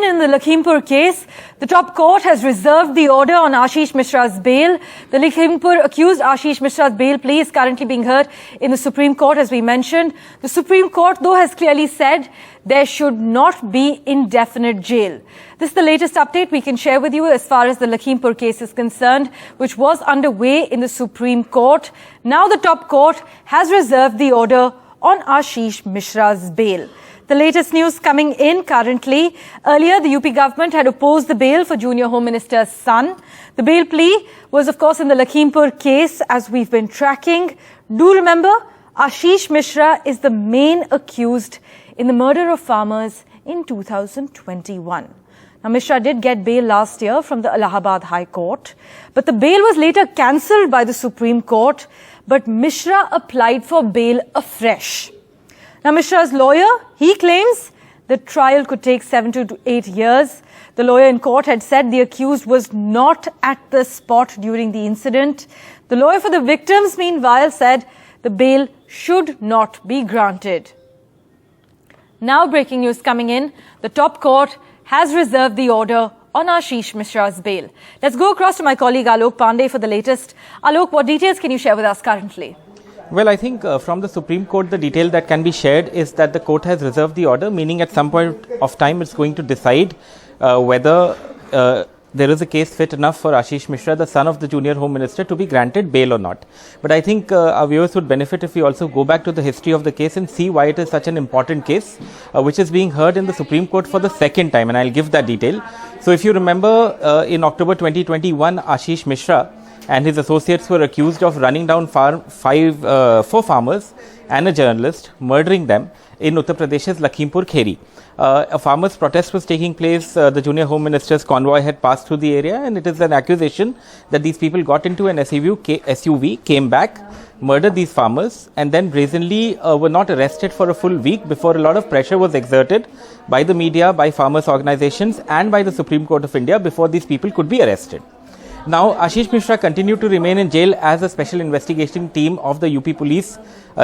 in the Lakhimpur case. The top court has reserved the order on Ashish Mishra's bail. The Lakhimpur accused Ashish Mishra's bail plea is currently being heard in the Supreme Court, as we mentioned. The Supreme Court, though, has clearly said there should not be indefinite jail. This is the latest update we can share with you as far as the Lakhimpur case is concerned, which was underway in the Supreme Court. Now the top court has reserved the order on Ashish Mishra's bail. The latest news coming in currently. Earlier, the UP government had opposed the bail for Junior Home Minister's son. The bail plea was, of course, in the Lakhimpur case, as we've been tracking. Do remember, Ashish Mishra is the main accused in the murder of farmers in 2021. Now, Mishra did get bail last year from the Allahabad High Court, but the bail was later cancelled by the Supreme Court, but Mishra applied for bail afresh. Now, Mishra's lawyer, he claims the trial could take 7 to 8 years. The lawyer in court had said the accused was not at the spot during the incident. The lawyer for the victims, meanwhile, said the bail should not be granted. Now, breaking news coming in. The top court has reserved the order on Ashish Mishra's bail. Let's go across to my colleague Alok Pandey for the latest. Alok, what details can you share with us currently? Well, I think from the Supreme Court, the detail that can be shared is that the court has reserved the order, meaning at some point of time it's going to decide whether there is a case fit enough for Ashish Mishra, the son of the Junior Home Minister, to be granted bail or not. But I think our viewers would benefit if we also go back to the history of the case and see why it is such an important case, which is being heard in the Supreme Court for the second time, and I'll give that detail. So if you remember, in October 2021, Ashish Mishra and his associates were accused of running down four farmers and a journalist, murdering them in Uttar Pradesh's Lakhimpur Kheri. A farmers' protest was taking place. The Junior Home Minister's convoy had passed through the area, and it is an accusation that these people got into an SUV, came back, murdered these farmers, and then brazenly were not arrested for a full week before a lot of pressure was exerted by the media, by farmers' organizations, and by the Supreme Court of India before these people could be arrested. Now, Ashish Mishra continued to remain in jail as a special investigation team of the UP police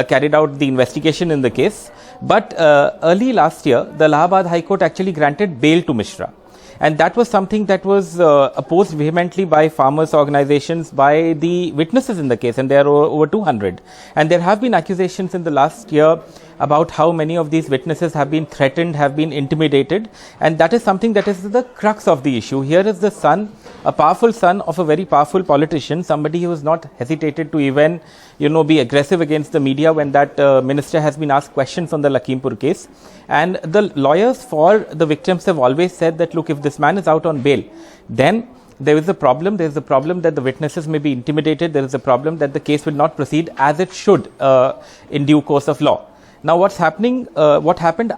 carried out the investigation in the case. But early last year, the Allahabad High Court actually granted bail to Mishra. And that was something that was opposed vehemently by farmers' organizations, by the witnesses in the case, and there are over 200. And there have been accusations in the last year about how many of these witnesses have been threatened, have been intimidated, and that is something that is the crux of the issue. Here is the son, a powerful son of a very powerful politician, somebody who has not hesitated to even, be aggressive against the media when that minister has been asked questions on the Lakhimpur case. And the lawyers for the victims have always said that, look, if this man is out on bail, then there is a problem. There is a problem that the witnesses may be intimidated. There is a problem that the case will not proceed as it should in due course of law. Now, what happened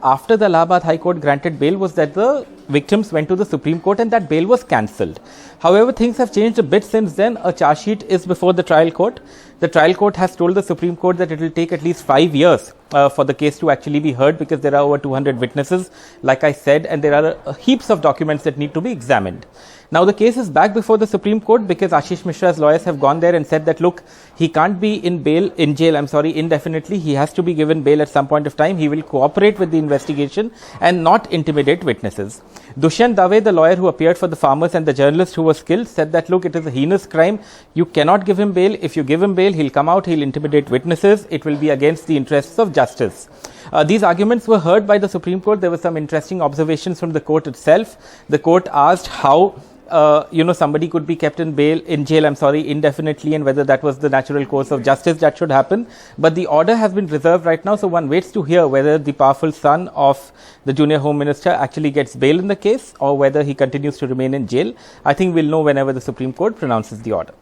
after the Allahabad High Court granted bail was that the victims went to the Supreme Court and that bail was cancelled. However, things have changed a bit since then. A charge sheet is before the trial court. The trial court has told the Supreme Court that it will take at least 5 years for the case to actually be heard, because there are over 200 witnesses, like I said, and there are heaps of documents that need to be examined. Now, the case is back before the Supreme Court because Ashish Mishra's lawyers have gone there and said that, look, he can't be in jail indefinitely. He has to be given bail at some point of time. He will cooperate with the investigation and not intimidate witnesses. Dushyant Dave, the lawyer who appeared for the farmers and the journalist who was killed, said that, look, it is a heinous crime. You cannot give him bail. If you give him bail, he'll come out, he'll intimidate witnesses. It will be against the interests of justice. These arguments were heard by the Supreme Court. There were some interesting observations from the court itself. The court asked how somebody could be kept in jail indefinitely, and whether that was the natural course of justice that should happen. But the order has been reserved right now, so one waits to hear whether the powerful son of the Junior Home Minister actually gets bail in the case or whether he continues to remain in jail. I think we'll know whenever the Supreme Court pronounces the order.